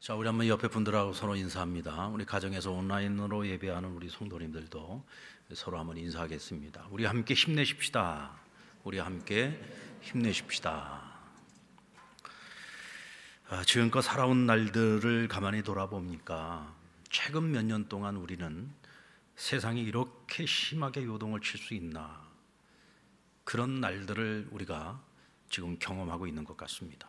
자, 우리 한번 옆에 분들하고 서로 인사합니다. 우리 가정에서 온라인으로 예배하는 우리 성도님들도 서로 한번 인사하겠습니다. 우리 함께 힘내십시다. 우리 함께 힘내십시다. 지금껏 살아온 날들을 가만히 돌아보니까 최근 몇 년 동안 우리는 세상이 이렇게 심하게 요동을 칠 수 있나, 그런 날들을 우리가 지금 경험하고 있는 것 같습니다.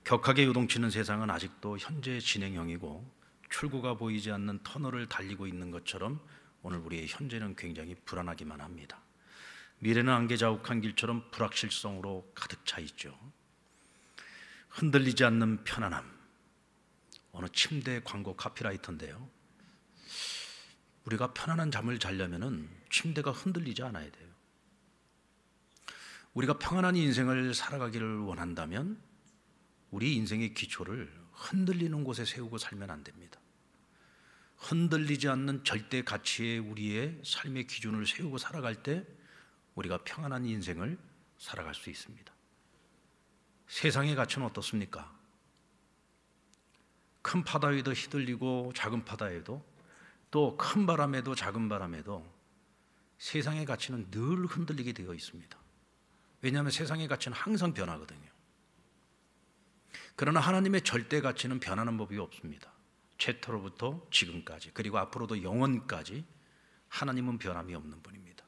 격하게 요동치는 세상은 아직도 현재 진행형이고 출구가 보이지 않는 터널을 달리고 있는 것처럼 오늘 우리의 현재는 굉장히 불안하기만 합니다. 미래는 안개자욱한 길처럼 불확실성으로 가득 차 있죠. 흔들리지 않는 편안함. 어느 침대 광고 카피라이터인데요, 우리가 편안한 잠을 자려면 침대가 흔들리지 않아야 돼요. 우리가 평안한 인생을 살아가기를 원한다면 우리 인생의 기초를 흔들리는 곳에 세우고 살면 안 됩니다. 흔들리지 않는 절대 가치의 우리의 삶의 기준을 세우고 살아갈 때 우리가 평안한 인생을 살아갈 수 있습니다. 세상의 가치는 어떻습니까? 큰 바다에도 휘둘리고 작은 바다에도, 또 큰 바람에도 작은 바람에도 세상의 가치는 늘 흔들리게 되어 있습니다. 왜냐하면 세상의 가치는 항상 변하거든요. 그러나 하나님의 절대 가치는 변하는 법이 없습니다. 최초로부터 지금까지, 그리고 앞으로도 영원까지 하나님은 변함이 없는 분입니다.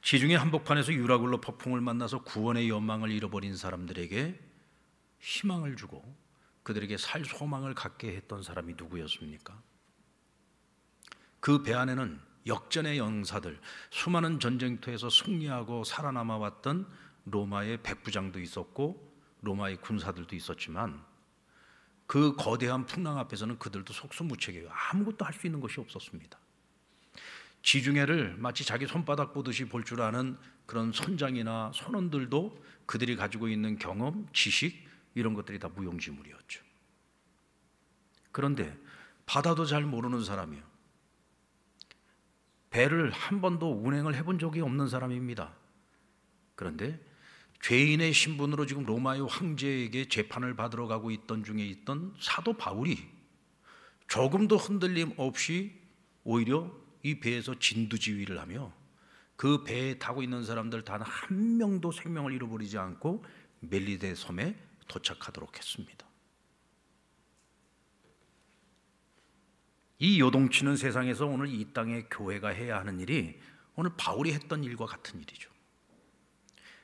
지중해 한복판에서 유라굴로 폭풍을 만나서 구원의 연망을 잃어버린 사람들에게 희망을 주고 그들에게 살 소망을 갖게 했던 사람이 누구였습니까? 그 배 안에는 역전의 영사들, 수많은 전쟁터에서 승리하고 살아남아 왔던 로마의 백부장도 있었고 로마의 군사들도 있었지만 그 거대한 풍랑 앞에서는 그들도 속수무책이에요. 아무것도 할 수 있는 것이 없었습니다. 지중해를 마치 자기 손바닥 보듯이 볼 줄 아는 그런 선장이나 선원들도 그들이 가지고 있는 경험, 지식, 이런 것들이 다 무용지물이었죠. 그런데 바다도 잘 모르는 사람이요, 배를 한 번도 운행을 해본 적이 없는 사람입니다. 그런데 죄인의 신분으로 지금 로마의 황제에게 재판을 받으러 가고 있던 중에 있던 사도 바울이 조금도 흔들림 없이 오히려 이 배에서 진두지휘를 하며 그 배에 타고 있는 사람들 단 한 명도 생명을 잃어버리지 않고 멜리데 섬에 도착하도록 했습니다. 이 요동치는 세상에서 오늘 이 땅의 교회가 해야 하는 일이 오늘 바울이 했던 일과 같은 일이죠.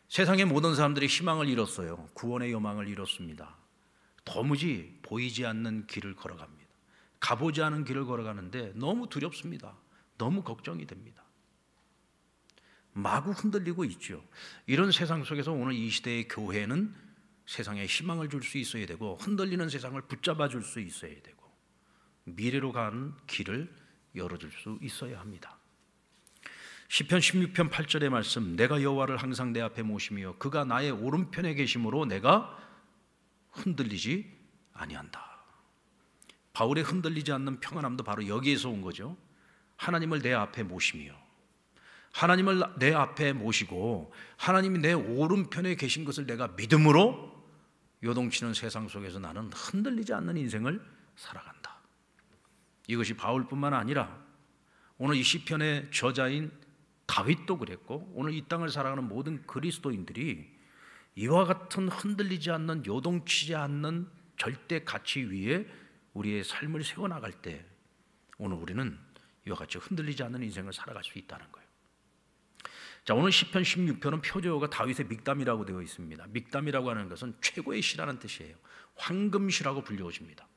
세상의 모든 사람들이 희망을 잃었어요. 구원의 요망을 잃었습니다. 도무지 보이지 않는 길을 걸어갑니다. 가보지 않은 길을 걸어가는데 너무 두렵습니다. 너무 걱정이 됩니다. 마구 흔들리고 있죠. 이런 세상 속에서 오늘 이 시대의 교회는 세상에 희망을 줄 수 있어야 되고, 흔들리는 세상을 붙잡아 줄 수 있어야 되고, 미래로 가는 길을 열어줄 수 있어야 합니다. 시편 16편 8절의 말씀, 내가 여호와를 항상 내 앞에 모시며 그가 나의 오른편에 계심으로 내가 흔들리지 아니한다. 바울의 흔들리지 않는 평안함도 바로 여기에서 온 거죠. 하나님을 내 앞에 모시며, 하나님을 내 앞에 모시고 하나님이 내 오른편에 계신 것을 내가 믿음으로 요동치는 세상 속에서 나는 흔들리지 않는 인생을 살아간다. 이것이 바울뿐만 아니라 오늘 이 시편의 저자인 다윗도 그랬고, 오늘 이 땅을 살아가는 모든 그리스도인들이 이와 같은 흔들리지 않는, 요동치지 않는 절대 가치 위에 우리의 삶을 세워나갈 때 오늘 우리는 이와 같이 흔들리지 않는 인생을 살아갈 수 있다는 거예요. 자, 오늘 시편 16편은 표제어가 다윗의 믹담이라고 되어 있습니다. 믹담이라고 하는 것은 최고의 시라는 뜻이에요. 황금시라고 불려집니다.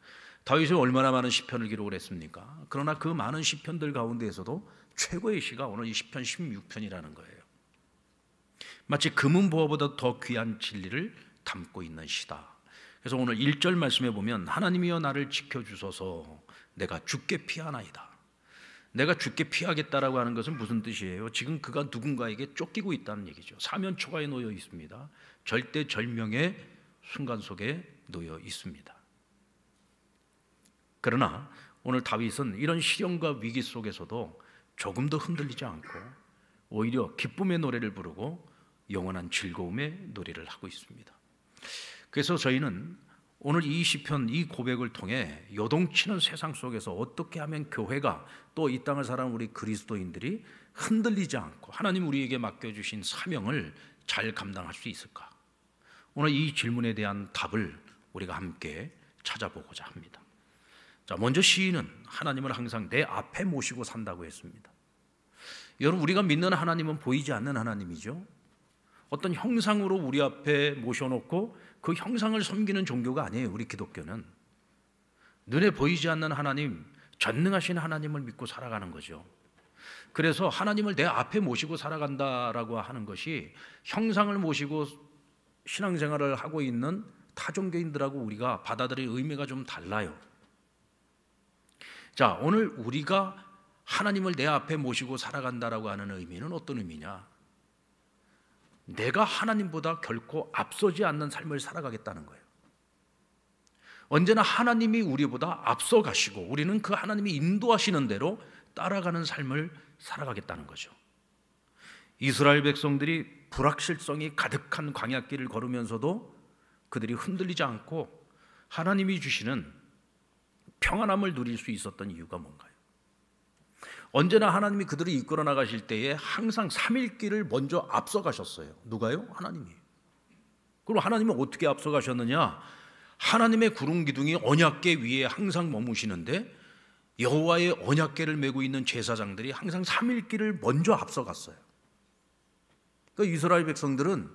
다윗이 얼마나 많은 시편을 기록을 했습니까? 그러나 그 많은 시편들 가운데에서도 최고의 시가 오늘 이 시편 16편이라는 거예요. 마치 금은보화보다 더 귀한 진리를 담고 있는 시다. 그래서 오늘 1절 말씀에 보면 하나님이여 나를 지켜주소서 내가 죽게 피하나이다. 내가 죽게 피하겠다라고 하는 것은 무슨 뜻이에요? 지금 그가 누군가에게 쫓기고 있다는 얘기죠. 사면초가에 놓여 있습니다. 절대절명의 순간 속에 놓여 있습니다. 그러나 오늘 다윗은 이런 시련과 위기 속에서도 조금도 흔들리지 않고 오히려 기쁨의 노래를 부르고 영원한 즐거움의 노래를 하고 있습니다. 그래서 저희는 오늘 이 시편, 이 고백을 통해 요동치는 세상 속에서 어떻게 하면 교회가 또 이 땅을 살아가는 우리 그리스도인들이 흔들리지 않고 하나님 우리에게 맡겨주신 사명을 잘 감당할 수 있을까? 오늘 이 질문에 대한 답을 우리가 함께 찾아보고자 합니다. 자, 먼저 시인은 하나님을 항상 내 앞에 모시고 산다고 했습니다. 여러분, 우리가 믿는 하나님은 보이지 않는 하나님이죠. 어떤 형상으로 우리 앞에 모셔놓고 그 형상을 섬기는 종교가 아니에요. 우리 기독교는 눈에 보이지 않는 하나님, 전능하신 하나님을 믿고 살아가는 거죠. 그래서 하나님을 내 앞에 모시고 살아간다라고 하는 것이 형상을 모시고 신앙생활을 하고 있는 타종교인들하고 우리가 받아들일 의미가 좀 달라요. 자, 오늘 우리가 하나님을 내 앞에 모시고 살아간다라고 하는 의미는 어떤 의미냐? 내가 하나님보다 결코 앞서지 않는 삶을 살아가겠다는 거예요. 언제나 하나님이 우리보다 앞서 가시고 우리는 그 하나님이 인도하시는 대로 따라가는 삶을 살아가겠다는 거죠. 이스라엘 백성들이 불확실성이 가득한 광야길을 걸으면서도 그들이 흔들리지 않고 하나님이 주시는 평안함을 누릴 수 있었던 이유가 뭔가요? 언제나 하나님이 그들을 이끌어 나가실 때에 항상 3일 길을 먼저 앞서 가셨어요. 누가요? 하나님이. 그럼 하나님은 어떻게 앞서 가셨느냐? 하나님의 구름 기둥이 언약궤 위에 항상 머무시는데 여호와의 언약궤를 메고 있는 제사장들이 항상 3일 길을 먼저 앞서 갔어요. 그러니까 이스라엘 백성들은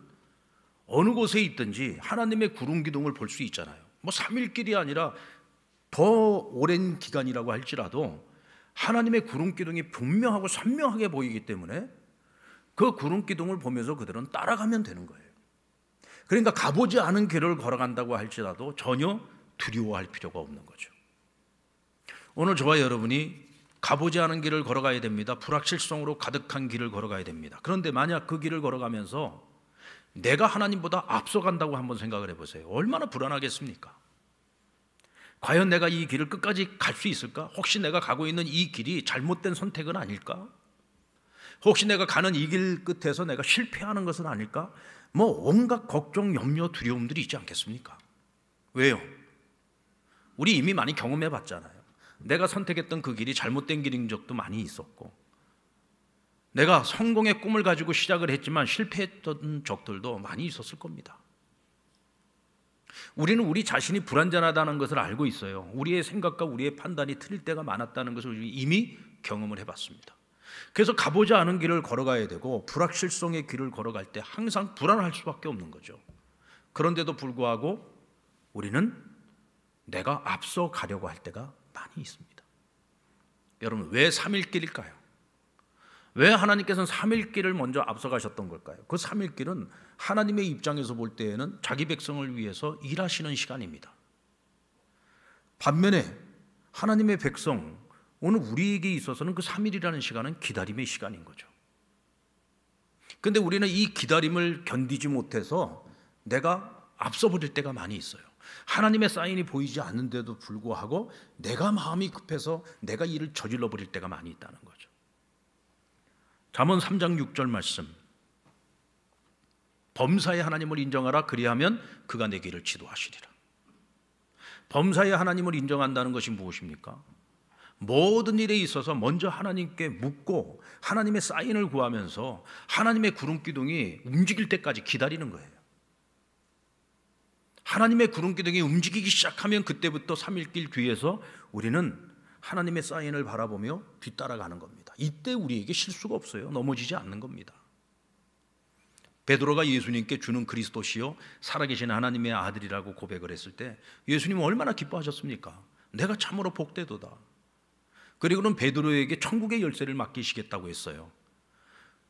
어느 곳에 있든지 하나님의 구름 기둥을 볼 수 있잖아요. 뭐 3일 길이 아니라 더 오랜 기간이라고 할지라도 하나님의 구름 기둥이 분명하고 선명하게 보이기 때문에 그 구름 기둥을 보면서 그들은 따라가면 되는 거예요. 그러니까 가보지 않은 길을 걸어간다고 할지라도 전혀 두려워할 필요가 없는 거죠. 오늘 저와 여러분이 가보지 않은 길을 걸어가야 됩니다. 불확실성으로 가득한 길을 걸어가야 됩니다. 그런데 만약 그 길을 걸어가면서 내가 하나님보다 앞서간다고 한번 생각을 해보세요. 얼마나 불안하겠습니까? 과연 내가 이 길을 끝까지 갈 수 있을까? 혹시 내가 가고 있는 이 길이 잘못된 선택은 아닐까? 혹시 내가 가는 이 길 끝에서 내가 실패하는 것은 아닐까? 뭐 온갖 걱정, 염려, 두려움들이 있지 않겠습니까? 왜요? 우리 이미 많이 경험해 봤잖아요. 내가 선택했던 그 길이 잘못된 길인 적도 많이 있었고, 내가 성공의 꿈을 가지고 시작을 했지만 실패했던 적들도 많이 있었을 겁니다. 우리는 우리 자신이 불완전하다는 것을 알고 있어요. 우리의 생각과 우리의 판단이 틀릴 때가 많았다는 것을 이미 경험을 해봤습니다. 그래서 가보지 않은 길을 걸어가야 되고 불확실성의 길을 걸어갈 때 항상 불안할 수밖에 없는 거죠. 그런데도 불구하고 우리는 내가 앞서 가려고 할 때가 많이 있습니다. 여러분, 왜 3일 길일까요? 왜 하나님께서는 3일 길을 먼저 앞서 가셨던 걸까요? 그 3일 길은 하나님의 입장에서 볼 때에는 자기 백성을 위해서 일하시는 시간입니다. 반면에 하나님의 백성, 오늘 우리에게 있어서는 그 3일이라는 시간은 기다림의 시간인 거죠. 그런데 우리는 이 기다림을 견디지 못해서 내가 앞서 버릴 때가 많이 있어요. 하나님의 사인이 보이지 않는데도 불구하고 내가 마음이 급해서 내가 일을 저질러 버릴 때가 많이 있다는 거죠. 잠언 3장 6절 말씀, 범사의 하나님을 인정하라. 그리하면 그가 내 길을 지도하시리라. 범사의 하나님을 인정한다는 것이 무엇입니까? 모든 일에 있어서 먼저 하나님께 묻고 하나님의 사인을 구하면서 하나님의 구름기둥이 움직일 때까지 기다리는 거예요. 하나님의 구름기둥이 움직이기 시작하면 그때부터 3일길 뒤에서 우리는 하나님의 사인을 바라보며 뒤따라가는 겁니다. 이때 우리에게 실수가 없어요. 넘어지지 않는 겁니다. 베드로가 예수님께 주는 그리스도시요 살아계신 하나님의 아들이라고 고백을 했을 때 예수님은 얼마나 기뻐하셨습니까? 내가 참으로 복되도다. 그리고는 베드로에게 천국의 열쇠를 맡기시겠다고 했어요.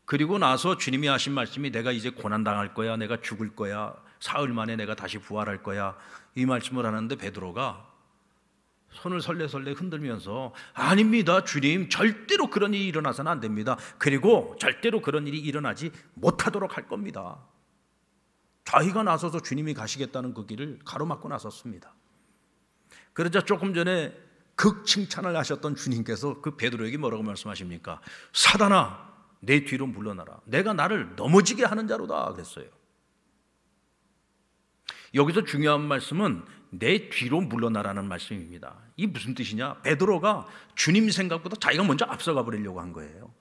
그리고 나서 주님이 하신 말씀이 내가 이제 고난당할 거야, 내가 죽을 거야, 사흘 만에 내가 다시 부활할 거야, 이 말씀을 하는데 베드로가 손을 설레설레 흔들면서 아닙니다 주님, 절대로 그런 일이 일어나서는 안 됩니다. 그리고 절대로 그런 일이 일어나지 못하도록 할 겁니다. 자기가 나서서 주님이 가시겠다는 그 길을 가로막고 나섰습니다. 그러자 조금 전에 극 칭찬을 하셨던 주님께서 그 베드로에게 뭐라고 말씀하십니까? 사단아, 내 뒤로 물러나라. 내가 나를 넘어지게 하는 자로다 그랬어요. 여기서 중요한 말씀은 내 뒤로 물러나라는 말씀입니다. 이 무슨 뜻이냐? 베드로가 주님 생각보다 자기가 먼저 앞서가 버리려고 한 거예요.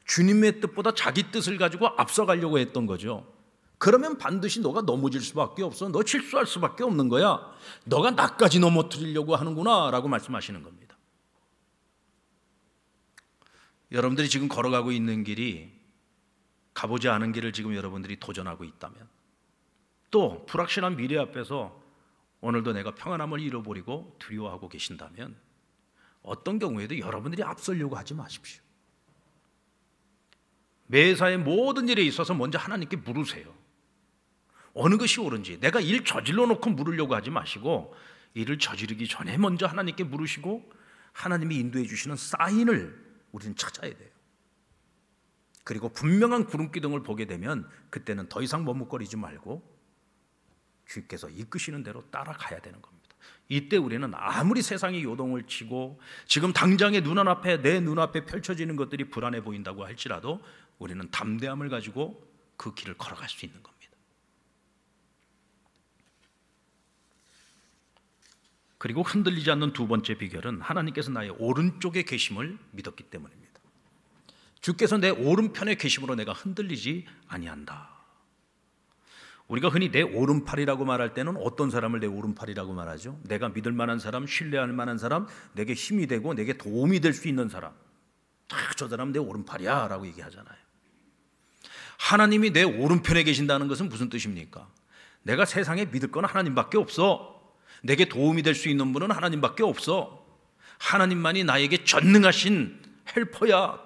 주님의 뜻보다 자기 뜻을 가지고 앞서가려고 했던 거죠. 그러면 반드시 너가 넘어질 수밖에 없어. 너 실수할 수밖에 없는 거야. 너가 나까지 넘어뜨리려고 하는구나 라고 말씀하시는 겁니다. 여러분들이 지금 걸어가고 있는 길이 가보지 않은 길을 지금 여러분들이 도전하고 있다면, 또 불확실한 미래 앞에서 오늘도 내가 평안함을 잃어버리고 두려워하고 계신다면, 어떤 경우에도 여러분들이 앞서려고 하지 마십시오. 매사의 모든 일에 있어서 먼저 하나님께 물으세요. 어느 것이 옳은지. 내가 일 저질러 놓고 물으려고 하지 마시고, 일을 저지르기 전에 먼저 하나님께 물으시고, 하나님이 인도해 주시는 사인을 우리는 찾아야 돼요. 그리고 분명한 구름기둥을 보게 되면 그때는 더 이상 머뭇거리지 말고 주께서 이끄시는 대로 따라가야 되는 겁니다. 이때 우리는 아무리 세상이 요동을 치고 지금 당장의 내 눈앞에 펼쳐지는 것들이 불안해 보인다고 할지라도 우리는 담대함을 가지고 그 길을 걸어갈 수 있는 겁니다. 그리고 흔들리지 않는 두 번째 비결은 하나님께서 나의 오른쪽에 계심을 믿었기 때문입니다. 주께서 내 오른편에 계심으로 내가 흔들리지 아니한다. 우리가 흔히 내 오른팔이라고 말할 때는 어떤 사람을 내 오른팔이라고 말하죠? 내가 믿을 만한 사람, 신뢰할 만한 사람, 내게 힘이 되고 내게 도움이 될 수 있는 사람, 저 사람 내 오른팔이야 라고 얘기하잖아요. 하나님이 내 오른편에 계신다는 것은 무슨 뜻입니까? 내가 세상에 믿을 건 하나님밖에 없어. 내게 도움이 될 수 있는 분은 하나님밖에 없어. 하나님만이 나에게 전능하신 헬퍼야,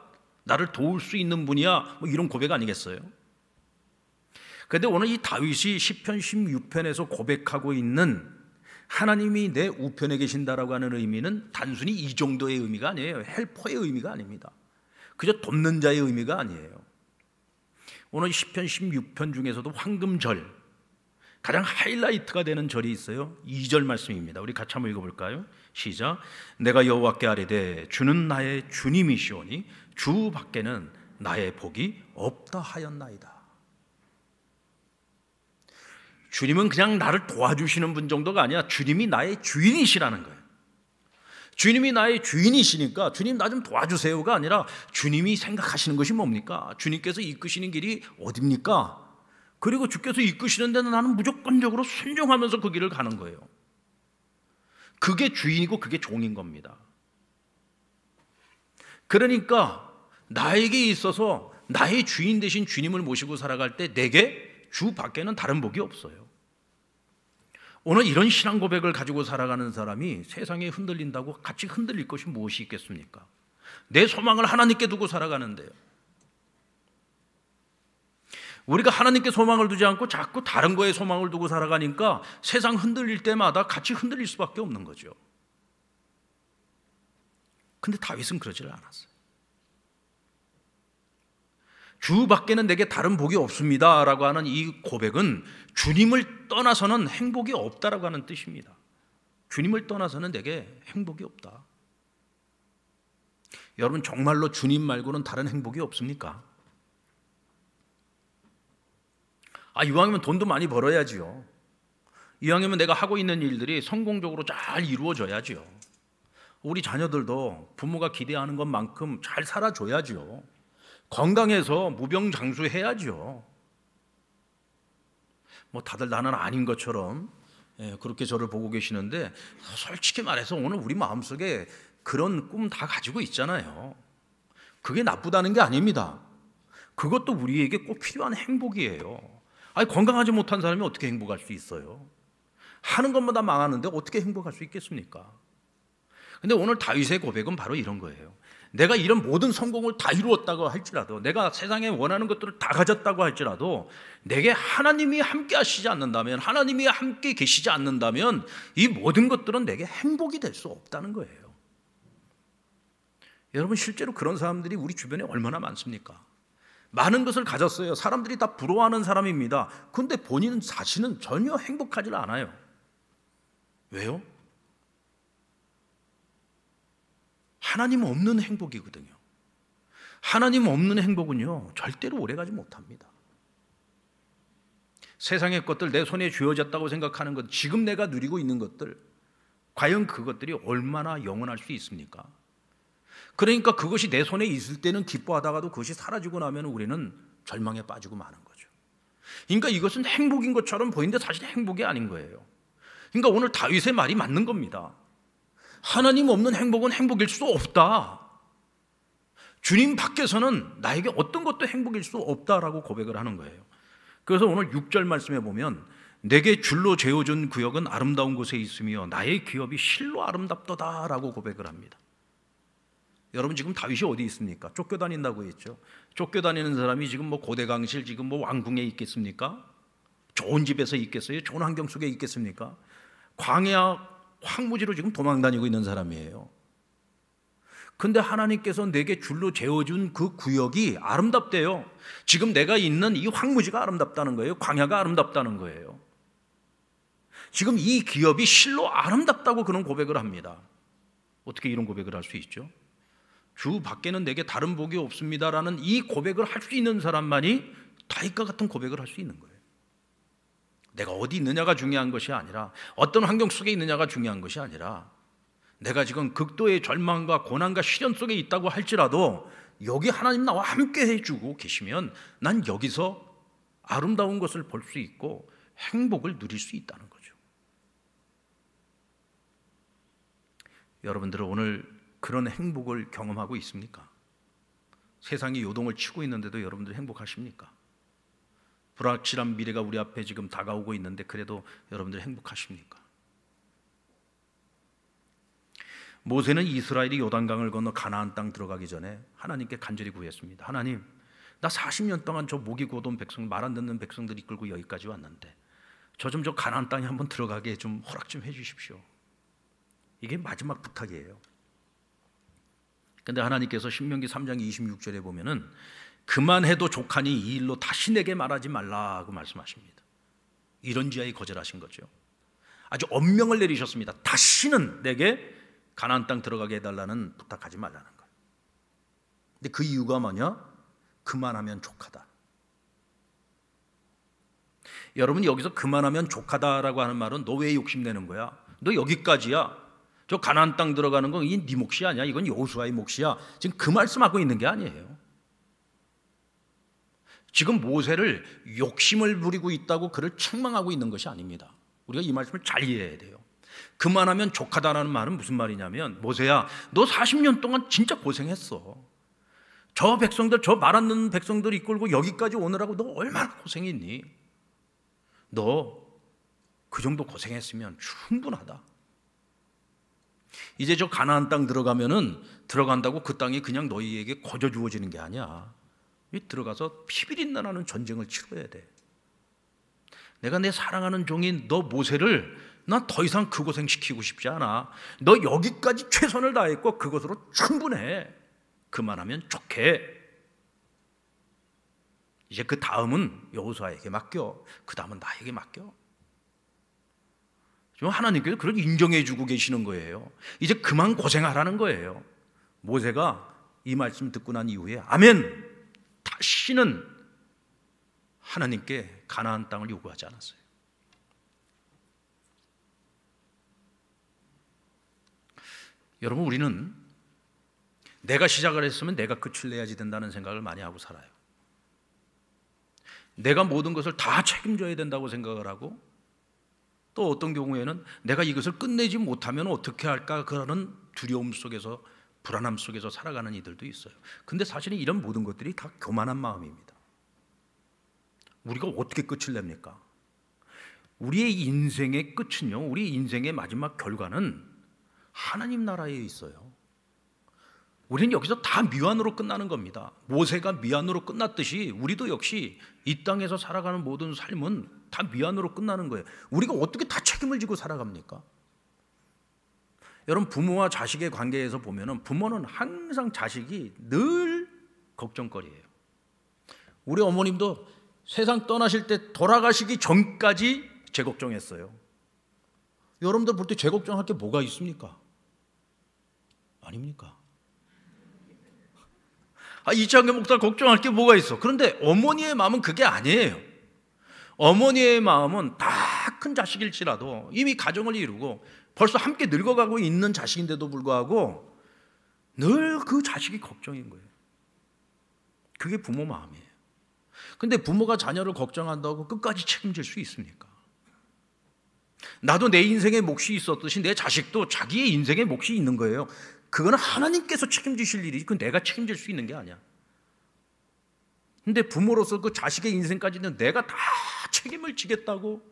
나를 도울 수 있는 분이야, 뭐 이런 고백 아니겠어요? 그런데 오늘 이 다윗이 시편 16편에서 고백하고 있는 하나님이 내 우편에 계신다라고 하는 의미는 단순히 이 정도의 의미가 아니에요. 헬퍼의 의미가 아닙니다. 그저 돕는 자의 의미가 아니에요. 오늘 시편 16편 중에서도 황금절, 가장 하이라이트가 되는 절이 있어요. 2절 말씀입니다. 우리 같이 한번 읽어볼까요? 시작. 내가 여호와께 아뢰되 주는 나의 주님이시오니 주 밖에는 나의 복이 없다 하였나이다. 주님은 그냥 나를 도와주시는 분 정도가 아니라 주님이 나의 주인이시라는 거예요. 주님이 나의 주인이시니까 주님 나 좀 도와주세요가 아니라 주님이 생각하시는 것이 뭡니까? 주님께서 이끄시는 길이 어딥니까? 그리고 주께서 이끄시는 데는 나는 무조건적으로 순종하면서 그 길을 가는 거예요. 그게 주인이고 그게 종인 겁니다. 그러니까 나에게 있어서 나의 주인 되신 주님을 모시고 살아갈 때 내게 주 밖에는 다른 복이 없어요. 오늘 이런 신앙 고백을 가지고 살아가는 사람이 세상에 흔들린다고 같이 흔들릴 것이 무엇이 있겠습니까? 내 소망을 하나님께 두고 살아가는데요. 우리가 하나님께 소망을 두지 않고 자꾸 다른 거에 소망을 두고 살아가니까 세상 흔들릴 때마다 같이 흔들릴 수밖에 없는 거죠. 근데 다윗은 그러지를 않았어요. 주 밖에는 내게 다른 복이 없습니다 라고 하는 이 고백은 주님을 떠나서는 행복이 없다라고 하는 뜻입니다. 주님을 떠나서는 내게 행복이 없다. 여러분 정말로 주님 말고는 다른 행복이 없습니까? 이왕이면 돈도 많이 벌어야지요. 이왕이면 내가 하고 있는 일들이 성공적으로 잘 이루어져야지요. 우리 자녀들도 부모가 기대하는 것만큼 잘 살아줘야지요. 건강해서 무병장수해야죠. 뭐 다들 나는 아닌 것처럼 그렇게 저를 보고 계시는데 솔직히 말해서 오늘 우리 마음속에 그런 꿈 다 가지고 있잖아요. 그게 나쁘다는 게 아닙니다. 그것도 우리에게 꼭 필요한 행복이에요. 건강하지 못한 사람이 어떻게 행복할 수 있어요? 하는 것마다 망하는데 어떻게 행복할 수 있겠습니까? 근데 오늘 다윗의 고백은 바로 이런 거예요. 내가 이런 모든 성공을 다 이루었다고 할지라도, 내가 세상에 원하는 것들을 다 가졌다고 할지라도 내게 하나님이 함께 하시지 않는다면, 하나님이 함께 계시지 않는다면 이 모든 것들은 내게 행복이 될 수 없다는 거예요. 여러분 실제로 그런 사람들이 우리 주변에 얼마나 많습니까? 많은 것을 가졌어요. 사람들이 다 부러워하는 사람입니다. 그런데 본인 자신은 전혀 행복하지 않아요. 왜요? 하나님 없는 행복이거든요. 하나님 없는 행복은요 절대로 오래가지 못합니다. 세상의 것들, 내 손에 쥐어졌다고 생각하는 것, 지금 내가 누리고 있는 것들, 과연 그것들이 얼마나 영원할 수 있습니까? 그러니까 그것이 내 손에 있을 때는 기뻐하다가도 그것이 사라지고 나면 우리는 절망에 빠지고 마는 거죠. 그러니까 이것은 행복인 것처럼 보이는데 사실 행복이 아닌 거예요. 그러니까 오늘 다윗의 말이 맞는 겁니다. 하나님 없는 행복은 행복일 수 없다. 주님 밖에서는 나에게 어떤 것도 행복일 수 없다라고 고백을 하는 거예요. 그래서 오늘 6절 말씀에 보면 내게 줄로 재어준 구역은 아름다운 곳에 있으며 나의 기업이 실로 아름답도다라고 고백을 합니다. 여러분 지금 다윗이 어디 있습니까? 쫓겨다닌다고 했죠. 쫓겨다니는 사람이 지금 뭐 고대강실 지금 뭐 왕궁에 있겠습니까? 좋은 집에서 있겠어요? 좋은 환경 속에 있겠습니까? 광야 황무지로 지금 도망다니고 있는 사람이에요. 근데 하나님께서 내게 줄로 재어준 그 구역이 아름답대요. 지금 내가 있는 이 황무지가 아름답다는 거예요. 광야가 아름답다는 거예요. 지금 이 기업이 실로 아름답다고 그런 고백을 합니다. 어떻게 이런 고백을 할 수 있죠? 주 밖에는 내게 다른 복이 없습니다라는 이 고백을 할 수 있는 사람만이 다윗과 같은 고백을 할 수 있는 거예요. 내가 어디 있느냐가 중요한 것이 아니라, 어떤 환경 속에 있느냐가 중요한 것이 아니라, 내가 지금 극도의 절망과 고난과 시련 속에 있다고 할지라도 여기 하나님 나와 함께 해주고 계시면 난 여기서 아름다운 것을 볼 수 있고 행복을 누릴 수 있다는 거죠. 여러분들은 오늘 그런 행복을 경험하고 있습니까? 세상이 요동을 치고 있는데도 여러분들 행복하십니까? 불확실한 미래가 우리 앞에 지금 다가오고 있는데 그래도 여러분들 행복하십니까? 모세는 이스라엘이 요단강을 건너 가나안 땅 들어가기 전에 하나님께 간절히 구했습니다. 하나님, 나 40년 동안 저 목이 고돈 백성, 말 안 듣는 백성들 이끌고 여기까지 왔는데 저 가나안 땅에 한번 들어가게 좀 허락 좀 해주십시오. 이게 마지막 부탁이에요. 근데 하나님께서 신명기 3장 26절에 보면은 그만해도 족하니 이 일로 다시 내게 말하지 말라고 말씀하십니다. 이런지하에 거절하신 거죠. 아주 엄명을 내리셨습니다. 다시는 내게 가나안 땅 들어가게 해달라는 부탁하지 말라는 거예요. 근데 그 이유가 뭐냐? 그만하면 족하다. 여러분 여기서 그만하면 족하다라고 하는 말은 너 왜 욕심내는 거야? 너 여기까지야. 저 가나안 땅 들어가는 건 이게 네 몫이 아니야. 이건 여호수아의 몫이야. 지금 그 말씀하고 있는 게 아니에요. 지금 모세를 욕심을 부리고 있다고 그를 책망하고 있는 것이 아닙니다. 우리가 이 말씀을 잘 이해해야 돼요. 그만하면 족하다라는 말은 무슨 말이냐면, 모세야 너 40년 동안 진짜 고생했어. 저 백성들, 저 말 안 듣는 백성들 이끌고 여기까지 오느라고 너 얼마나 고생했니? 너 그 정도 고생했으면 충분하다. 이제 저 가나안 땅 들어간다고 그 땅이 그냥 너희에게 거저 주어지는 게 아니야. 들어가서 피비린내 나는 전쟁을 치러야 돼. 내가 내 사랑하는 종인 너 모세를 난 더 이상 그 고생 시키고 싶지 않아. 너 여기까지 최선을 다했고 그것으로 충분해. 그만하면 좋게. 이제 그 다음은 여호수아에게 맡겨. 그 다음은 나에게 맡겨. 지금 하나님께서 그걸 인정해 주고 계시는 거예요. 이제 그만 고생하라는 거예요. 모세가 이 말씀 듣고 난 이후에 아멘, 다시는 하나님께 가나안 땅을 요구하지 않았어요. 여러분, 우리는 내가 시작을 했으면 내가 끝을 내야지 된다는 생각을 많이 하고 살아요. 내가 모든 것을 다 책임져야 된다고 생각을 하고, 또 어떤 경우에는 내가 이것을 끝내지 못하면 어떻게 할까 그러는 두려움 속에서, 불안함 속에서 살아가는 이들도 있어요. 근데 사실은 이런 모든 것들이 다 교만한 마음입니다. 우리가 어떻게 끝을 냅니까? 우리의 인생의 끝은요, 우리 인생의 마지막 결과는 하나님 나라에 있어요. 우리는 여기서 다 미완으로 끝나는 겁니다. 모세가 미완으로 끝났듯이 우리도 역시 이 땅에서 살아가는 모든 삶은 다 미완으로 끝나는 거예요. 우리가 어떻게 다 책임을 지고 살아갑니까? 여러분, 부모와 자식의 관계에서 보면은 부모는 항상 자식이 늘 걱정거리예요. 우리 어머님도 세상 떠나실 때 돌아가시기 전까지 제 걱정했어요. 여러분들 볼 때 제 걱정할 게 뭐가 있습니까? 아닙니까? 이창규 목사 걱정할 게 뭐가 있어? 그런데 어머니의 마음은 그게 아니에요. 어머니의 마음은 다 큰 자식일지라도 이미 가정을 이루고 벌써 함께 늙어가고 있는 자식인데도 불구하고 늘 그 자식이 걱정인 거예요. 그게 부모 마음이에요. 근데 부모가 자녀를 걱정한다고 끝까지 책임질 수 있습니까? 나도 내 인생에 몫이 있었듯이 내 자식도 자기의 인생에 몫이 있는 거예요. 그거는 하나님께서 책임지실 일이지 그건 내가 책임질 수 있는 게 아니야. 근데 부모로서 그 자식의 인생까지는 내가 다 책임을 지겠다고,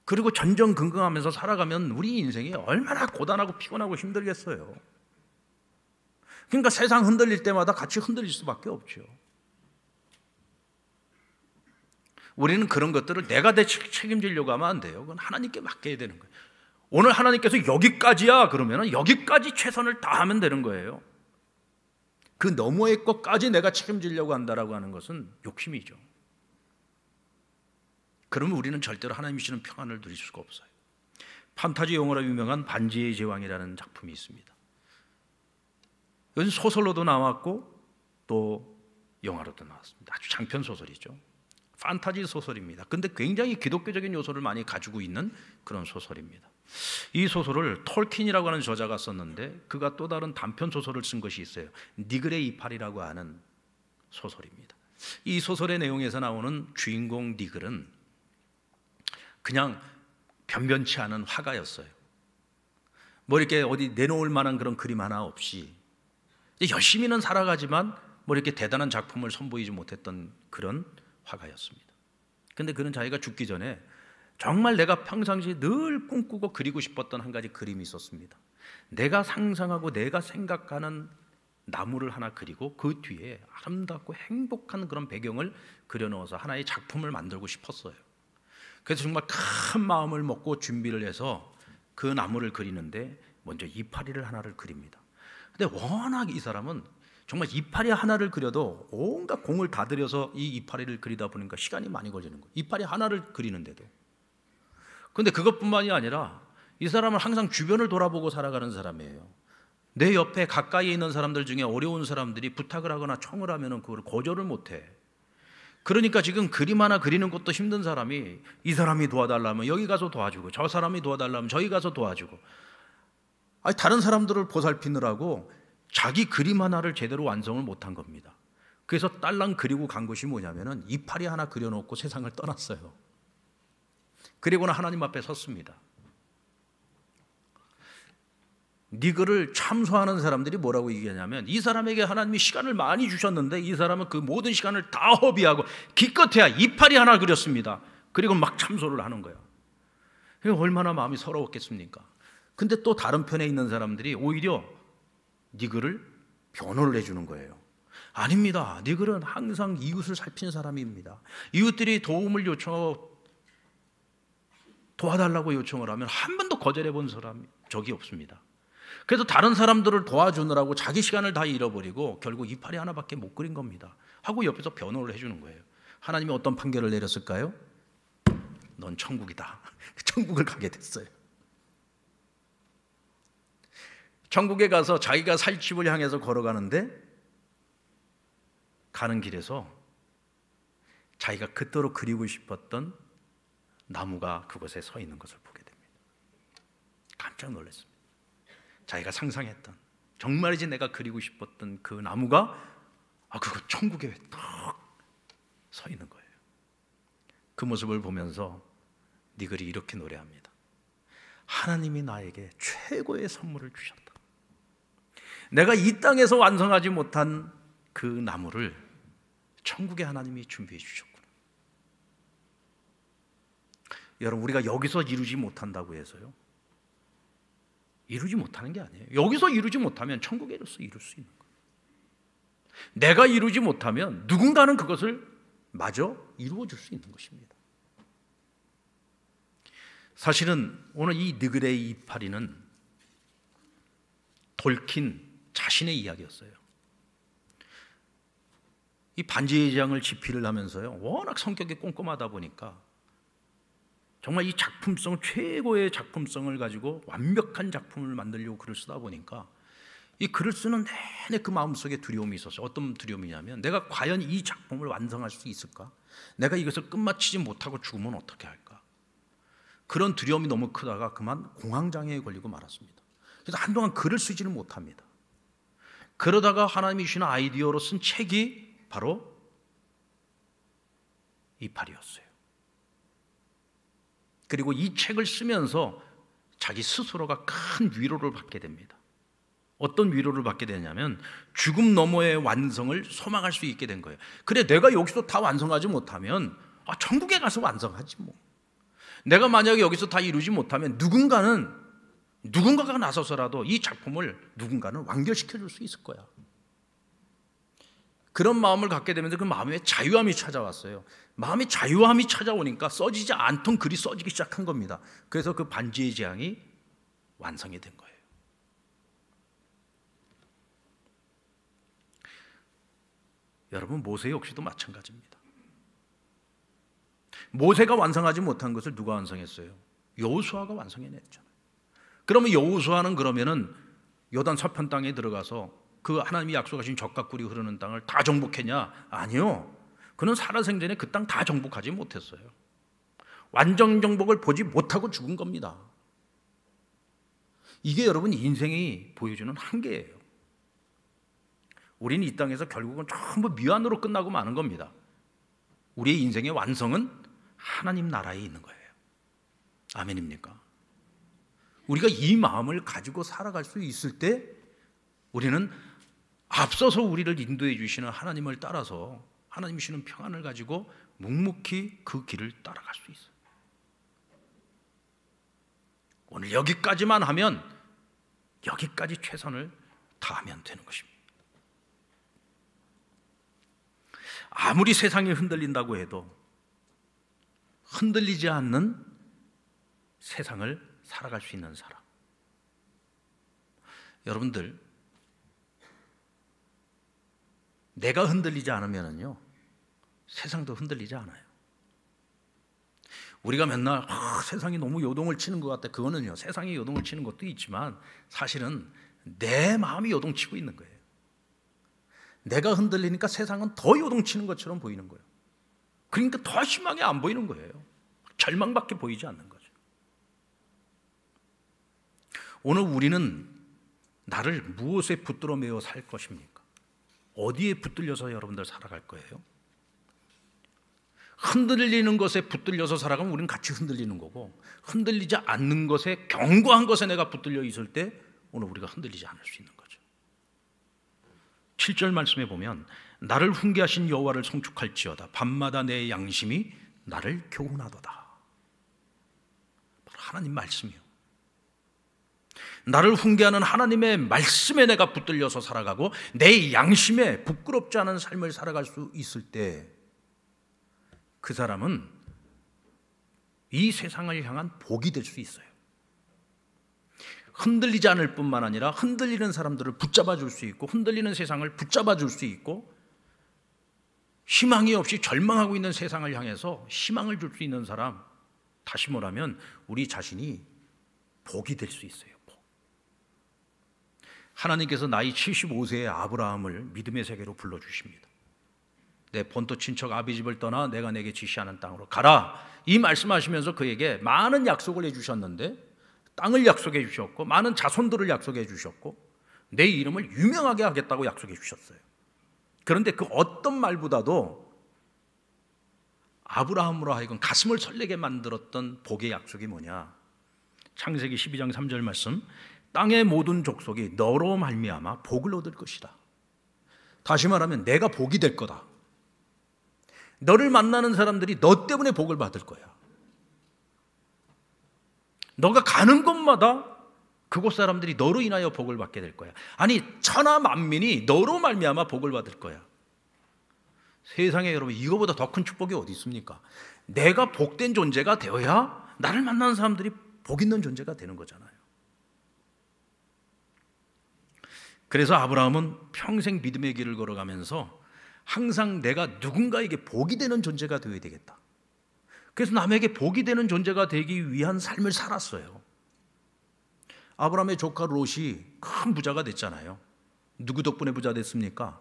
그리고 전전긍긍하면서 살아가면 우리 인생이 얼마나 고단하고 피곤하고 힘들겠어요. 그러니까 세상 흔들릴 때마다 같이 흔들릴 수밖에 없죠. 우리는 그런 것들을 내가 책임지려고 하면 안 돼요. 그건 하나님께 맡겨야 되는 거예요. 오늘 하나님께서 여기까지야 그러면 여기까지 최선을 다하면 되는 거예요. 그 너머의 것까지 내가 책임지려고 한다라고 하는 것은 욕심이죠. 그러면 우리는 절대로 하나님이 주시는 평안을 누릴 수가 없어요. 판타지 영화로 유명한 반지의 제왕이라는 작품이 있습니다. 이건 소설로도 나왔고 또 영화로도 나왔습니다. 아주 장편 소설이죠. 판타지 소설입니다. 근데 굉장히 기독교적인 요소를 많이 가지고 있는 그런 소설입니다. 이 소설을 톨킨이라고 하는 저자가 썼는데 그가 또 다른 단편 소설을 쓴 것이 있어요. 니글의 이파리라고 하는 소설입니다. 이 소설의 내용에서 나오는 주인공 니글은 그냥 변변치 않은 화가였어요. 뭐 이렇게 어디 내놓을 만한 그런 그림 하나 없이 열심히는 살아가지만 뭐 이렇게 대단한 작품을 선보이지 못했던 그런 화가였습니다. 근데 그는 자기가 죽기 전에 정말 내가 평상시에 늘 꿈꾸고 그리고 싶었던 한 가지 그림이 있었습니다. 내가 상상하고 내가 생각하는 나무를 하나 그리고 그 뒤에 아름답고 행복한 그런 배경을 그려넣어서 하나의 작품을 만들고 싶었어요. 그래서 정말 큰 마음을 먹고 준비를 해서 그 나무를 그리는데 먼저 이파리를 하나를 그립니다. 근데 워낙 이 사람은 정말 이파리 하나를 그려도 온갖 공을 다 들여서 이 이파리를 그리다 보니까 시간이 많이 걸리는 거예요. 이파리 하나를 그리는데도. 근데 그것뿐만이 아니라 이 사람은 항상 주변을 돌아보고 살아가는 사람이에요. 내 옆에 가까이에 있는 사람들 중에 어려운 사람들이 부탁을 하거나 청을 하면 그걸 거절을 못해. 그러니까 지금 그림 하나 그리는 것도 힘든 사람이 이 사람이 도와달라면 여기 가서 도와주고 저 사람이 도와달라면 저기 가서 도와주고, 아니 다른 사람들을 보살피느라고 자기 그림 하나를 제대로 완성을 못한 겁니다. 그래서 딸랑 그리고 간 것이 뭐냐면은 이파리 하나 그려놓고 세상을 떠났어요. 그리고는 하나님 앞에 섰습니다. 니글을 참소하는 사람들이 뭐라고 얘기하냐면 이 사람에게 하나님이 시간을 많이 주셨는데 이 사람은 그 모든 시간을 다 허비하고 기껏해야 이파리 하나 그렸습니다. 그리고 막 참소를 하는 거야. 얼마나 마음이 서러웠겠습니까? 근데 또 다른 편에 있는 사람들이 오히려 니글을 변호를 해주는 거예요. 아닙니다. 니글은 항상 이웃을 살피는 사람입니다. 이웃들이 도움을 도와달라고 요청을 하면 한 번도 거절해 본 사람이 적이 없습니다. 그래서 다른 사람들을 도와주느라고 자기 시간을 다 잃어버리고 결국 이파리 하나밖에 못 그린 겁니다 하고 옆에서 변호를 해주는 거예요. 하나님이 어떤 판결을 내렸을까요? 넌 천국이다. 천국을 가게 됐어요. 천국에 가서 자기가 살 집을 향해서 걸어가는데 가는 길에서 자기가 그토록 그리고 싶었던 나무가 그곳에 서 있는 것을 보게 됩니다. 깜짝 놀랐습니다. 자기가 상상했던, 정말이지 내가 그리고 싶었던 그 나무가 그거 천국에 딱 서 있는 거예요. 그 모습을 보면서 니글이 이렇게 노래합니다. 하나님이 나에게 최고의 선물을 주셨다. 내가 이 땅에서 완성하지 못한 그 나무를 천국의 하나님이 준비해 주셨구나. 여러분, 우리가 여기서 이루지 못한다고 해서요, 이루지 못하는 게 아니에요. 여기서 이루지 못하면 천국에서 이룰 수 있는 거예요. 내가 이루지 못하면 누군가는 그것을 마저 이루어 줄 수 있는 것입니다. 사실은 오늘 이 느그레의 이파리는 톨킨 자신의 이야기였어요. 이 반지의 제왕을 집필을 하면서요, 워낙 성격이 꼼꼼하다 보니까 정말 이 작품성, 최고의 작품성을 가지고 완벽한 작품을 만들려고 글을 쓰다 보니까 이 글을 쓰는 내내 그 마음속에 두려움이 있었어요. 어떤 두려움이냐면 내가 과연 이 작품을 완성할 수 있을까? 내가 이것을 끝마치지 못하고 죽으면 어떻게 할까? 그런 두려움이 너무 크다가 그만 공황장애에 걸리고 말았습니다. 그래서 한동안 글을 쓰지를 못합니다. 그러다가 하나님이 주신 아이디어로 쓴 책이 바로 이파리였어요. 그리고 이 책을 쓰면서 자기 스스로가 큰 위로를 받게 됩니다. 어떤 위로를 받게 되냐면 죽음 너머의 완성을 소망할 수 있게 된 거예요. 그래, 내가 여기서 다 완성하지 못하면 천국에 가서 완성하지 뭐. 내가 만약에 여기서 다 이루지 못하면 누군가가 나서서라도 이 작품을 누군가는 완결시켜 줄 수 있을 거야. 그런 마음을 갖게 되면서 그 마음에 자유함이 찾아왔어요. 마음에 자유함이 찾아오니까 써지지 않던 글이 써지기 시작한 겁니다. 그래서 그 반지의 제왕이 완성이 된 거예요. 여러분, 모세 역시도 마찬가지입니다. 모세가 완성하지 못한 것을 누가 완성했어요? 여호수아가 완성해냈잖아요. 그러면 여호수아는 그러면은 요단 서편 땅에 들어가서 그 하나님이 약속하신 젖과 꿀이 흐르는 땅을 다 정복했냐? 아니요. 그는 살아생전에 그 땅 다 정복하지 못했어요. 완전 정복을 보지 못하고 죽은 겁니다. 이게 여러분 인생이 보여주는 한계예요. 우리는 이 땅에서 결국은 전부 미완으로 끝나고 마는 겁니다. 우리의 인생의 완성은 하나님 나라에 있는 거예요. 아멘입니까? 우리가 이 마음을 가지고 살아갈 수 있을 때 우리는 앞서서 우리를 인도해 주시는 하나님을 따라서 하나님이 주시는 평안을 가지고 묵묵히 그 길을 따라갈 수 있어요. 오늘 여기까지만 하면 여기까지 최선을 다하면 되는 것입니다. 아무리 세상이 흔들린다고 해도 흔들리지 않는 세상을 살아갈 수 있는 사람. 여러분들, 내가 흔들리지 않으면요 세상도 흔들리지 않아요. 우리가 맨날 세상이 너무 요동을 치는 것 같다. 그거는요, 세상이 요동을 치는 것도 있지만 사실은 내 마음이 요동치고 있는 거예요. 내가 흔들리니까 세상은 더 요동치는 것처럼 보이는 거예요. 그러니까 더 심하게 안 보이는 거예요. 절망밖에 보이지 않는 거죠. 오늘 우리는 나를 무엇에 붙들어 매어 살 것입니까? 어디에 붙들려서 여러분들 살아갈 거예요? 흔들리는 것에 붙들려서 살아가면 우리는 같이 흔들리는 거고, 흔들리지 않는 것에, 견고한 것에 내가 붙들려 있을 때 오늘 우리가 흔들리지 않을 수 있는 거죠. 7절 말씀에 보면 나를 훈계하신 여호와를 송축할지어다. 밤마다 내 양심이 나를 교훈하도다. 바로 하나님 말씀이요. 나를 훈계하는 하나님의 말씀에 내가 붙들려서 살아가고 내 양심에 부끄럽지 않은 삶을 살아갈 수 있을 때 그 사람은 이 세상을 향한 복이 될 수 있어요. 흔들리지 않을 뿐만 아니라 흔들리는 사람들을 붙잡아 줄 수 있고, 흔들리는 세상을 붙잡아 줄 수 있고, 희망이 없이 절망하고 있는 세상을 향해서 희망을 줄 수 있는 사람, 다시 말하면 우리 자신이 복이 될 수 있어요. 복. 하나님께서 나이 75세의 아브라함을 믿음의 세계로 불러주십니다. 내 본토 친척 아비 집을 떠나 내가 내게 지시하는 땅으로 가라, 이 말씀하시면서 그에게 많은 약속을 해주셨는데, 땅을 약속해 주셨고 많은 자손들을 약속해 주셨고 내 이름을 유명하게 하겠다고 약속해 주셨어요. 그런데 그 어떤 말보다도 아브라함으로 하여금 가슴을 설레게 만들었던 복의 약속이 뭐냐? 창세기 12장 3절 말씀, 땅의 모든 족속이 너로 말미암아 복을 얻을 것이다. 다시 말하면 내가 복이 될 거다. 너를 만나는 사람들이 너 때문에 복을 받을 거야. 너가 가는 곳마다 그곳 사람들이 너로 인하여 복을 받게 될 거야. 아니, 천하 만민이 너로 말미암아 복을 받을 거야. 세상에 여러분, 이거보다 더 큰 축복이 어디 있습니까? 내가 복된 존재가 되어야 나를 만나는 사람들이 복 있는 존재가 되는 거잖아요. 그래서 아브라함은 평생 믿음의 길을 걸어가면서 항상 내가 누군가에게 복이 되는 존재가 되어야 되겠다. 그래서 남에게 복이 되는 존재가 되기 위한 삶을 살았어요. 아브라함의 조카 롯이 큰 부자가 됐잖아요. 누구 덕분에 부자 됐습니까?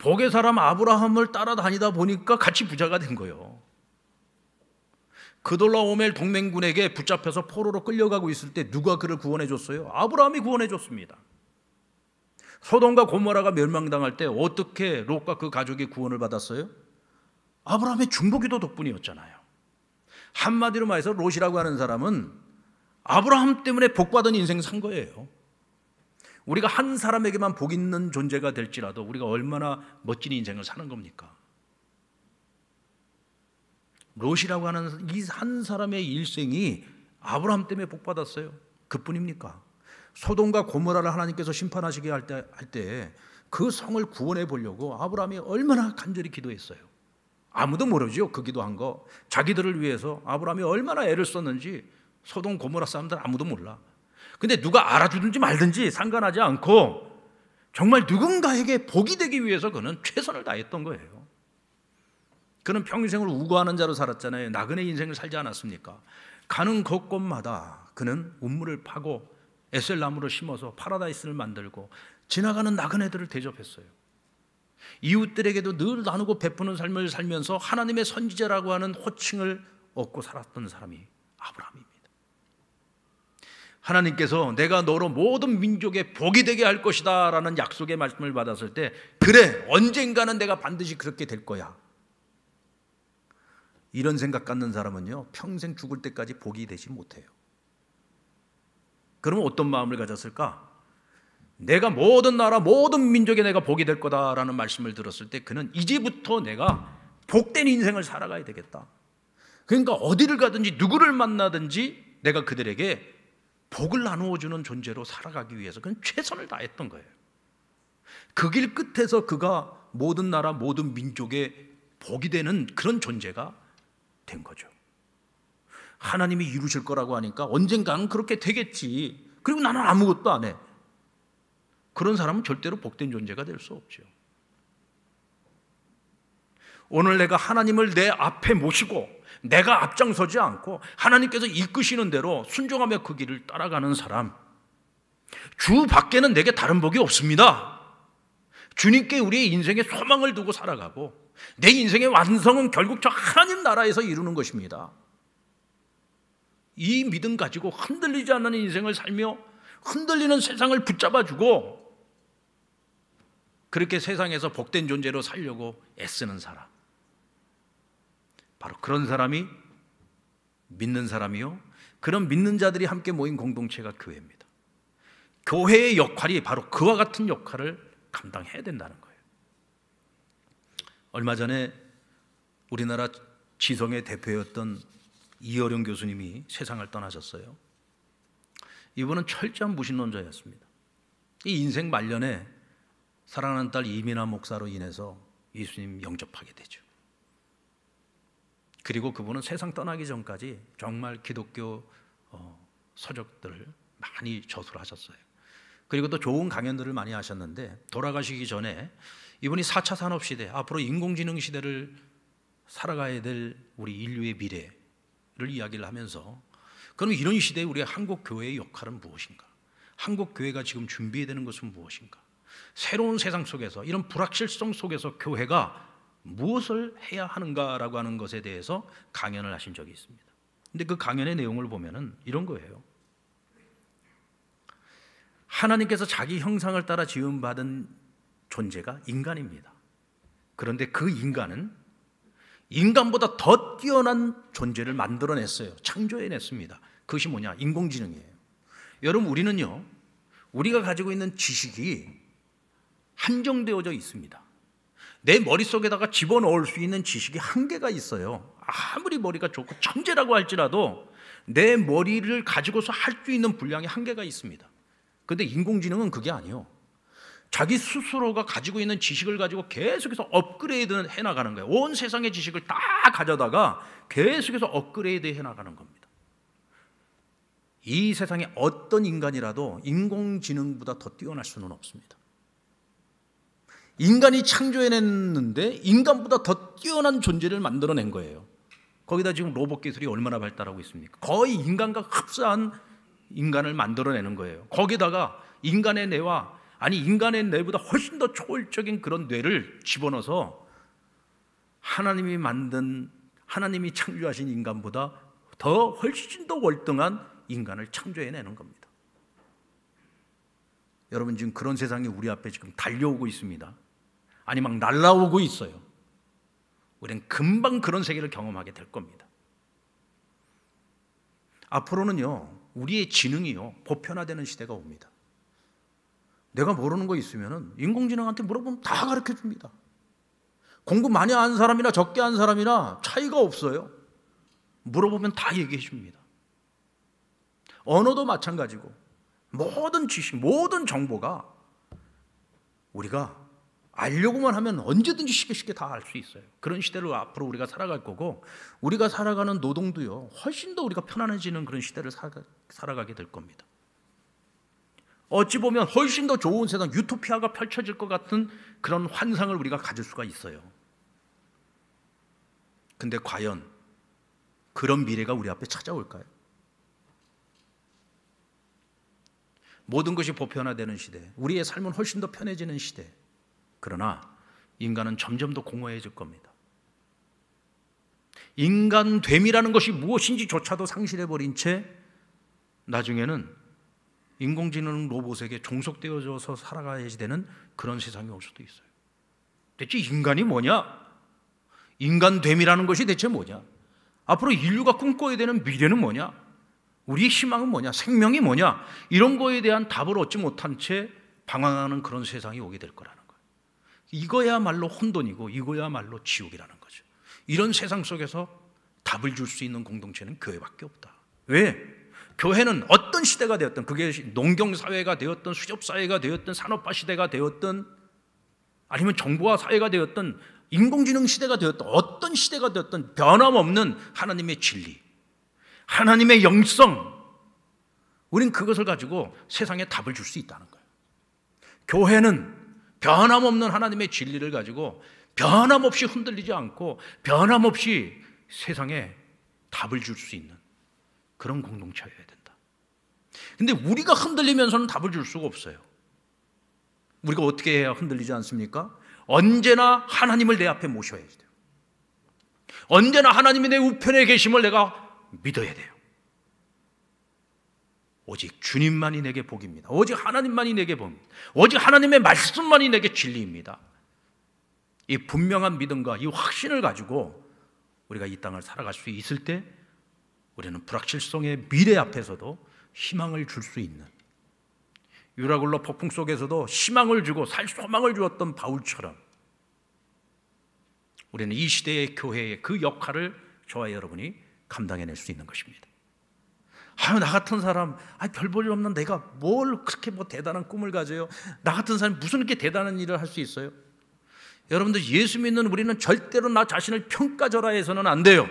복의 사람 아브라함을 따라다니다 보니까 같이 부자가 된 거예요. 그돌라오멜 동맹군에게 붙잡혀서 포로로 끌려가고 있을 때 누가 그를 구원해 줬어요? 아브라함이 구원해 줬습니다. 소돔과 고모라가 멸망당할 때 어떻게 롯과 그 가족이 구원을 받았어요? 아브라함의 중보기도 덕분이었잖아요. 한마디로 말해서 롯이라고 하는 사람은 아브라함 때문에 복받은 인생 산 거예요. 우리가 한 사람에게만 복 있는 존재가 될지라도 우리가 얼마나 멋진 인생을 사는 겁니까? 롯이라고 하는 이 한 사람의 일생이 아브라함 때문에 복받았어요. 그뿐입니까? 소돔과 고모라를 하나님께서 심판하시게 할 때 그 성을 구원해 보려고 아브라함이 얼마나 간절히 기도했어요. 아무도 모르죠. 그 기도한 거. 자기들을 위해서 아브라함이 얼마나 애를 썼는지 소돔 고모라 사람들 아무도 몰라. 근데 누가 알아주든지 말든지 상관하지 않고 정말 누군가에게 복이 되기 위해서 그는 최선을 다했던 거예요. 그는 평생을 우고하는 자로 살았잖아요. 나그네 인생을 살지 않았습니까? 가는 곳곳마다 그는 우물을 파고 에셀나무를 심어서 파라다이스를 만들고 지나가는 나그네들을 대접했어요. 이웃들에게도 늘 나누고 베푸는 삶을 살면서 하나님의 선지자라고 하는 호칭을 얻고 살았던 사람이 아브라함입니다. 하나님께서 내가 너로 모든 민족의 복이 되게 할 것이다 라는 약속의 말씀을 받았을 때 그래, 언젠가는 내가 반드시 그렇게 될 거야, 이런 생각 갖는 사람은요 평생 죽을 때까지 복이 되지 못해요. 그러면 어떤 마음을 가졌을까? 내가 모든 나라 모든 민족에 내가 복이 될 거다라는 말씀을 들었을 때 그는 이제부터 내가 복된 인생을 살아가야 되겠다. 그러니까 어디를 가든지 누구를 만나든지 내가 그들에게 복을 나누어 주는 존재로 살아가기 위해서 그는 최선을 다했던 거예요. 그 길 끝에서 그가 모든 나라 모든 민족의 복이 되는 그런 존재가 된 거죠. 하나님이 이루실 거라고 하니까 언젠가는 그렇게 되겠지. 그리고 나는 아무것도 안 해. 그런 사람은 절대로 복된 존재가 될 수 없죠. 오늘 내가 하나님을 내 앞에 모시고 내가 앞장서지 않고 하나님께서 이끄시는 대로 순종하며 그 길을 따라가는 사람, 주 밖에는 내게 다른 복이 없습니다. 주님께 우리의 인생에 소망을 두고 살아가고 내 인생의 완성은 결국 저 하나님 나라에서 이루는 것입니다. 이 믿음 가지고 흔들리지 않는 인생을 살며 흔들리는 세상을 붙잡아주고 그렇게 세상에서 복된 존재로 살려고 애쓰는 사람, 바로 그런 사람이 믿는 사람이요, 그런 믿는 자들이 함께 모인 공동체가 교회입니다. 교회의 역할이 바로 그와 같은 역할을 감당해야 된다는 거예요. 얼마 전에 우리나라 지성의 대표였던 이어령 교수님이 세상을 떠나셨어요. 이분은 철저한 무신론자였습니다. 이 인생 말년에 사랑하는 딸 이민아 목사로 인해서 예수님 영접하게 되죠. 그리고 그분은 세상 떠나기 전까지 정말 기독교 서적들을 많이 저술을 하셨어요. 그리고 또 좋은 강연들을 많이 하셨는데 돌아가시기 전에 이분이 4차 산업시대, 앞으로 인공지능 시대를 살아가야 될 우리 인류의 미래를 이야기를 하면서 그럼 이런 시대에 우리 한국 교회의 역할은 무엇인가? 한국 교회가 지금 준비해야 되는 것은 무엇인가? 새로운 세상 속에서 이런 불확실성 속에서 교회가 무엇을 해야 하는가라고 하는 것에 대해서 강연을 하신 적이 있습니다. 근데 그 강연의 내용을 보면은 이런 거예요. 하나님께서 자기 형상을 따라 지음받은 존재가 인간입니다. 그런데 그 인간은 인간보다 더 뛰어난 존재를 만들어냈어요. 창조해냈습니다. 그것이 뭐냐? 인공지능이에요. 여러분, 우리는요, 우리가 가지고 있는 지식이 한정되어져 있습니다. 내 머릿속에다가 집어넣을 수 있는 지식이 한계가 있어요. 아무리 머리가 좋고 천재라고 할지라도 내 머리를 가지고서 할 수 있는 분량이 한계가 있습니다. 그런데 인공지능은 그게 아니에요. 자기 스스로가 가지고 있는 지식을 가지고 계속해서 업그레이드 해나가는 거예요. 온 세상의 지식을 다 가져다가 계속해서 업그레이드 해나가는 겁니다. 이 세상에 어떤 인간이라도 인공지능보다 더 뛰어날 수는 없습니다. 인간이 창조해냈는데 인간보다 더 뛰어난 존재를 만들어낸 거예요. 거기다 지금 로봇 기술이 얼마나 발달하고 있습니까? 거의 인간과 흡사한 인간을 만들어내는 거예요. 거기다가 인간의 뇌와 아니 인간의 뇌보다 훨씬 더 초월적인 그런 뇌를 집어넣어서 하나님이 창조하신 인간보다 더 훨씬 더 월등한 인간을 창조해내는 겁니다. 여러분, 지금 그런 세상이 우리 앞에 지금 달려오고 있습니다. 아니 막 날아오고 있어요. 우리는 금방 그런 세계를 경험하게 될 겁니다. 앞으로는요, 우리의 지능이요 보편화되는 시대가 옵니다. 내가 모르는 거 있으면 인공지능한테 물어보면 다 가르쳐 줍니다. 공부 많이 한 사람이나 적게 한 사람이나 차이가 없어요. 물어보면 다 얘기해 줍니다. 언어도 마찬가지고 모든 지식, 모든 정보가 우리가 알려고만 하면 언제든지 쉽게 다 알 수 있어요. 그런 시대로 앞으로 우리가 살아갈 거고, 우리가 살아가는 노동도요 훨씬 더 우리가 편안해지는 그런 시대를 살아가게 될 겁니다. 어찌 보면 훨씬 더 좋은 세상, 유토피아가 펼쳐질 것 같은 그런 환상을 우리가 가질 수가 있어요. 근데 과연 그런 미래가 우리 앞에 찾아올까요? 모든 것이 보편화되는 시대, 우리의 삶은 훨씬 더 편해지는 시대. 그러나 인간은 점점 더 공허해질 겁니다. 인간됨이라는 것이 무엇인지조차도 상실해버린 채 나중에는 인공지능 로봇에게 종속되어져서 살아가야지 되는 그런 세상이 올 수도 있어요. 대체 인간이 뭐냐? 인간됨이라는 것이 대체 뭐냐? 앞으로 인류가 꿈꿔야 되는 미래는 뭐냐? 우리의 희망은 뭐냐? 생명이 뭐냐? 이런 거에 대한 답을 얻지 못한 채 방황하는 그런 세상이 오게 될 거라는 거예요. 이거야말로 혼돈이고 이거야말로 지옥이라는 거죠. 이런 세상 속에서 답을 줄 수 있는 공동체는 교회밖에 없다. 왜? 교회는 어떤 시대가 되었든, 그게 농경사회가 되었든 수렵사회가 되었든 산업화 시대가 되었든 아니면 정보화 사회가 되었든 인공지능 시대가 되었든 어떤 시대가 되었든 변함없는 하나님의 진리, 하나님의 영성, 우린 그것을 가지고 세상에 답을 줄 수 있다는 거예요. 교회는 변함없는 하나님의 진리를 가지고 변함없이 흔들리지 않고 변함없이 세상에 답을 줄 수 있는 그런 공동체여야 된다. 근데 우리가 흔들리면서는 답을 줄 수가 없어요. 우리가 어떻게 해야 흔들리지 않습니까? 언제나 하나님을 내 앞에 모셔야 돼요. 언제나 하나님이 내 우편에 계심을 내가 믿어야 돼요. 오직 주님만이 내게 복입니다. 오직 하나님만이 내게 복입니다. 오직 하나님의 말씀만이 내게 진리입니다. 이 분명한 믿음과 이 확신을 가지고 우리가 이 땅을 살아갈 수 있을 때 우리는 불확실성의 미래 앞에서도 희망을 줄 수 있는, 유라굴로 폭풍 속에서도 희망을 주고 소망을 주었던 바울처럼 우리는 이 시대의 교회의 그 역할을 저와 여러분이 감당해낼 수 있는 것입니다. 나 같은 사람, 별 볼 일 없는 내가 뭘 그렇게 대단한 꿈을 가져요? 나 같은 사람이 무슨 이렇게 대단한 일을 할 수 있어요? 여러분들, 예수 믿는 우리는 절대로 나 자신을 평가절하해서는 안 돼요.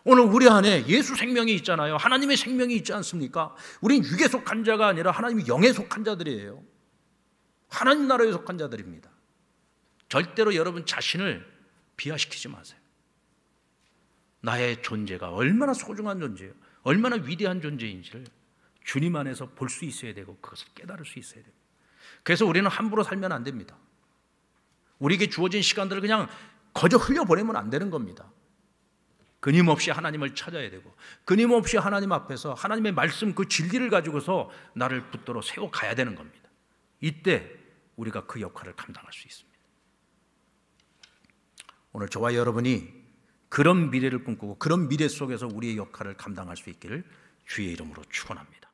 오늘 우리 안에 예수 생명이 있잖아요. 하나님의 생명이 있지 않습니까? 우린 육에 속한 자가 아니라 하나님의 영에 속한 자들이에요. 하나님 나라에 속한 자들입니다. 절대로 여러분 자신을 비하시키지 마세요. 나의 존재가 얼마나 소중한 존재예요, 얼마나 위대한 존재인지를 주님 안에서 볼 수 있어야 되고 그것을 깨달을 수 있어야 돼요. 그래서 우리는 함부로 살면 안 됩니다. 우리에게 주어진 시간들을 그냥 거저 흘려보내면 안 되는 겁니다. 끊임없이 하나님을 찾아야 되고 끊임없이 하나님 앞에서 하나님의 말씀 그 진리를 가지고서 나를 붙들어 세워가야 되는 겁니다. 이때 우리가 그 역할을 감당할 수 있습니다. 오늘 저와 여러분이 그런 미래를 꿈꾸고 그런 미래 속에서 우리의 역할을 감당할 수 있기를 주의 이름으로 축원합니다.